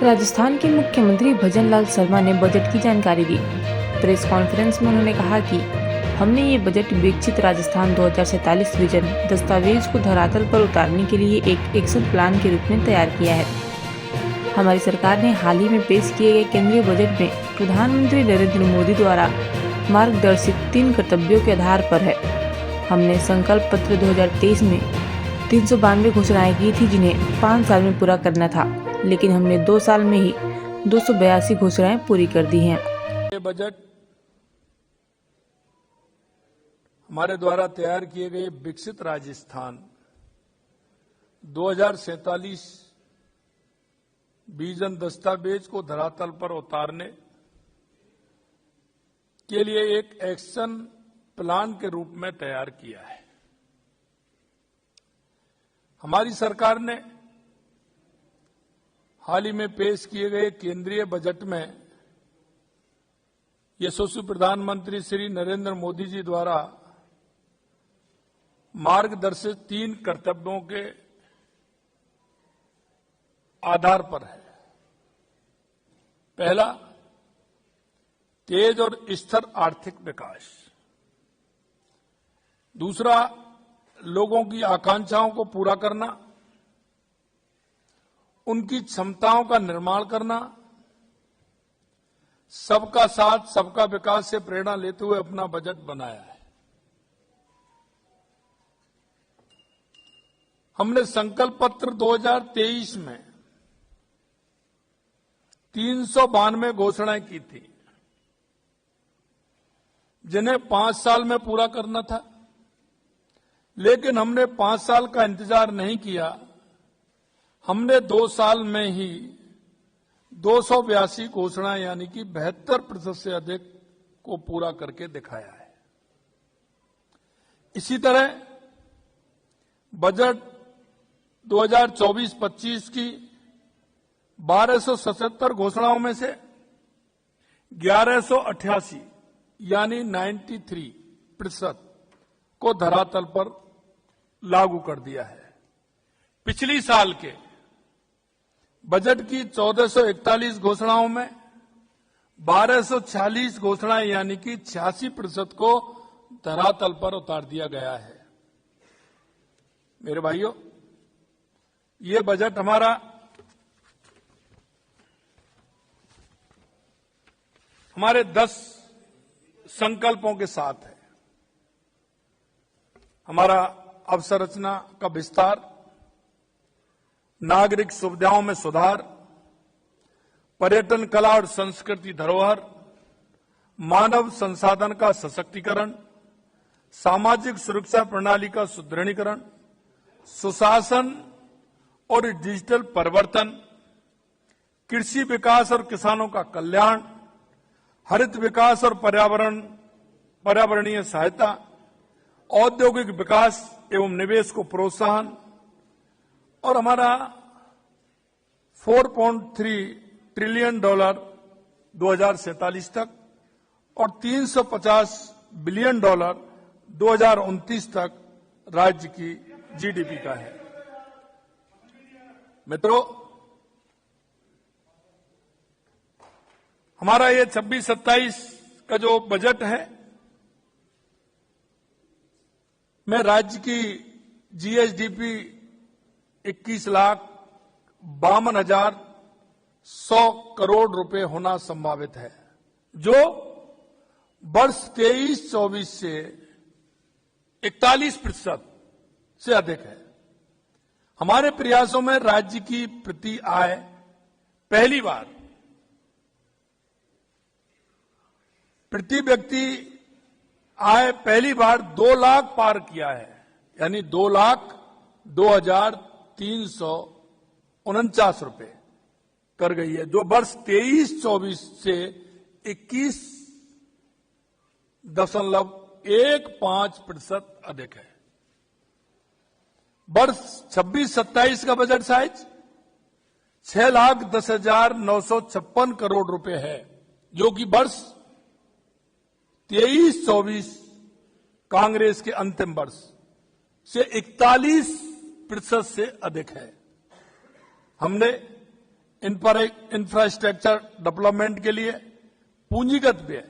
राजस्थान के मुख्यमंत्री भजनलाल शर्मा ने बजट की जानकारी दी। प्रेस कॉन्फ्रेंस में उन्होंने कहा कि हमने ये बजट विकसित राजस्थान 2047 विजन दस्तावेज को धरातल पर उतारने के लिए एक एक्शन प्लान के रूप में तैयार किया है। हमारी सरकार ने हाल ही में पेश किए गए केंद्रीय बजट में प्रधानमंत्री नरेंद्र मोदी द्वारा मार्गदर्शित 3 कर्तव्यों के आधार पर है। हमने संकल्प पत्र 2023 में 392 घोषणाएं की थी जिन्हें 5 साल में पूरा करना था, लेकिन हमने 2 साल में ही 282 घोषणाएं पूरी कर दी हैं। ये बजट हमारे द्वारा तैयार किए गए विकसित राजस्थान 2047 विजन दस्तावेज को धरातल पर उतारने के लिए एक एक्शन प्लान के रूप में तैयार किया है। हमारी सरकार ने हाल ही में पेश किए गए केंद्रीय बजट में यशस्वी प्रधानमंत्री श्री नरेंद्र मोदी जी द्वारा मार्गदर्शित 3 कर्तव्यों के आधार पर है। पहला, तेज और स्थिर आर्थिक विकास। दूसरा, लोगों की आकांक्षाओं को पूरा करना, उनकी क्षमताओं का निर्माण करना, सबका साथ सबका विकास से प्रेरणा लेते हुए अपना बजट बनाया है। हमने संकल्प पत्र 2023 में 392 घोषणाएं की थी जिन्हें 5 साल में पूरा करना था, लेकिन हमने 5 साल का इंतजार नहीं किया। हमने 2 साल में ही 282 घोषणाएं यानी कि 72% से अधिक को पूरा करके दिखाया है। इसी तरह बजट 2024-25 की 1277 घोषणाओं में से 1188 यानी 93% को धरातल पर लागू कर दिया है। पिछली साल के बजट की 1441 घोषणाओं में 1246 घोषणाएं यानी कि 86% को धरातल पर उतार दिया गया है। मेरे भाइयों, ये बजट हमारे 10 संकल्पों के साथ है। हमारा अवसंरचना का विस्तार, नागरिक सुविधाओं में सुधार, पर्यटन, कला और संस्कृति धरोहर, मानव संसाधन का सशक्तिकरण, सामाजिक सुरक्षा प्रणाली का सुदृढ़ीकरण, सुशासन और डिजिटल परिवर्तन, कृषि विकास और किसानों का कल्याण, हरित विकास और पर्यावरणीय सहायता, औद्योगिक विकास एवं निवेश को प्रोत्साहन और हमारा $4.3 ट्रिलियन 2047 तक और $350 बिलियन 2029 तक राज्य की जीडीपी का है। मित्रों, हमारा ये 26-27 का जो बजट है में राज्य की जीएसडीपी 21,52,100 करोड़ रुपए होना संभावित है, जो वर्ष 23-24 से 41% से अधिक है। हमारे प्रयासों में राज्य की प्रति आय पहली बार प्रति व्यक्ति आय पहली बार 2 लाख पार किया है, यानी 2,02,349 रुपए कर गई है, जो वर्ष 23-24 से 21.15% अधिक है। वर्ष 26-27 का बजट साइज 6,10,956 करोड़ रुपए है, जो कि वर्ष 23-24 कांग्रेस के अंतिम वर्ष से 41% से अधिक है। हमने इंफ्रास्ट्रक्चर डेवलपमेंट के लिए पूंजीगत व्यय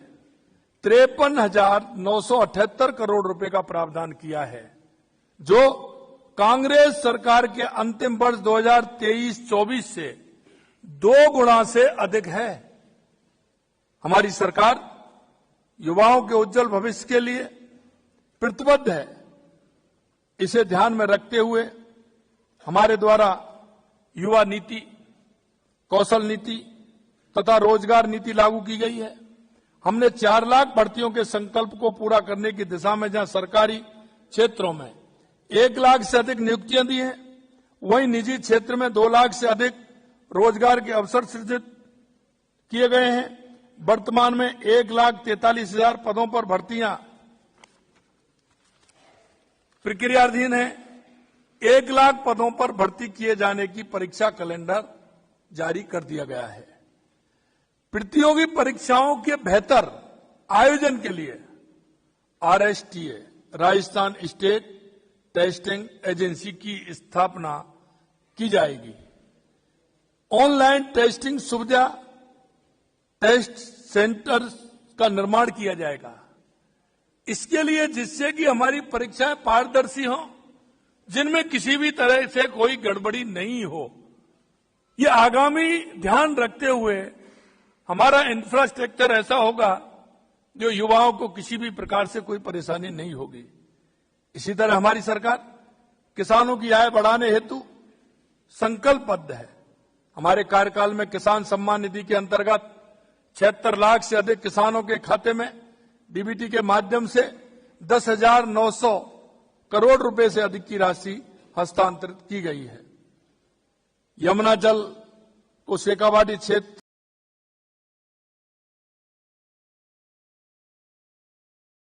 53,978 करोड़ रुपए का प्रावधान किया है, जो कांग्रेस सरकार के अंतिम वर्ष 2023-24 से 2 गुना से अधिक है। हमारी सरकार युवाओं के उज्जवल भविष्य के लिए प्रतिबद्ध है। इसे ध्यान में रखते हुए हमारे द्वारा युवा नीति, कौशल नीति तथा रोजगार नीति लागू की गई है। हमने 4 लाख भर्तियों के संकल्प को पूरा करने की दिशा में जहां सरकारी क्षेत्रों में 1 लाख से अधिक नियुक्तियां दी हैं, वहीं निजी क्षेत्र में 2 लाख से अधिक रोजगार के अवसर सृजित किए गए हैं। वर्तमान में 1,43,000 पदों पर भर्तियां प्रक्रियाधीन है। 1 लाख पदों पर भर्ती किए जाने की परीक्षा कैलेंडर जारी कर दिया गया है। प्रतियोगी परीक्षाओं के बेहतर आयोजन के लिए RSTA Rajasthan state testing agency की स्थापना की जाएगी। ऑनलाइन टेस्टिंग सुविधा टेस्ट सेंटर का निर्माण किया जाएगा। इसके लिए जिससे कि हमारी परीक्षाएं पारदर्शी हों, जिनमें किसी भी तरह से कोई गड़बड़ी नहीं हो। ये आगामी ध्यान रखते हुए हमारा इंफ्रास्ट्रक्चर ऐसा होगा जो युवाओं को किसी भी प्रकार से कोई परेशानी नहीं होगी। इसी तरह हमारी सरकार किसानों की आय बढ़ाने हेतु संकल्पबद्ध है। हमारे कार्यकाल में किसान सम्मान निधि के अंतर्गत 76 लाख से अधिक किसानों के खाते में डीबीटी के माध्यम से 10,900 करोड़ रुपए से अधिक की राशि हस्तांतरित की गई है। यमुना जल को शेखावाटी क्षेत्र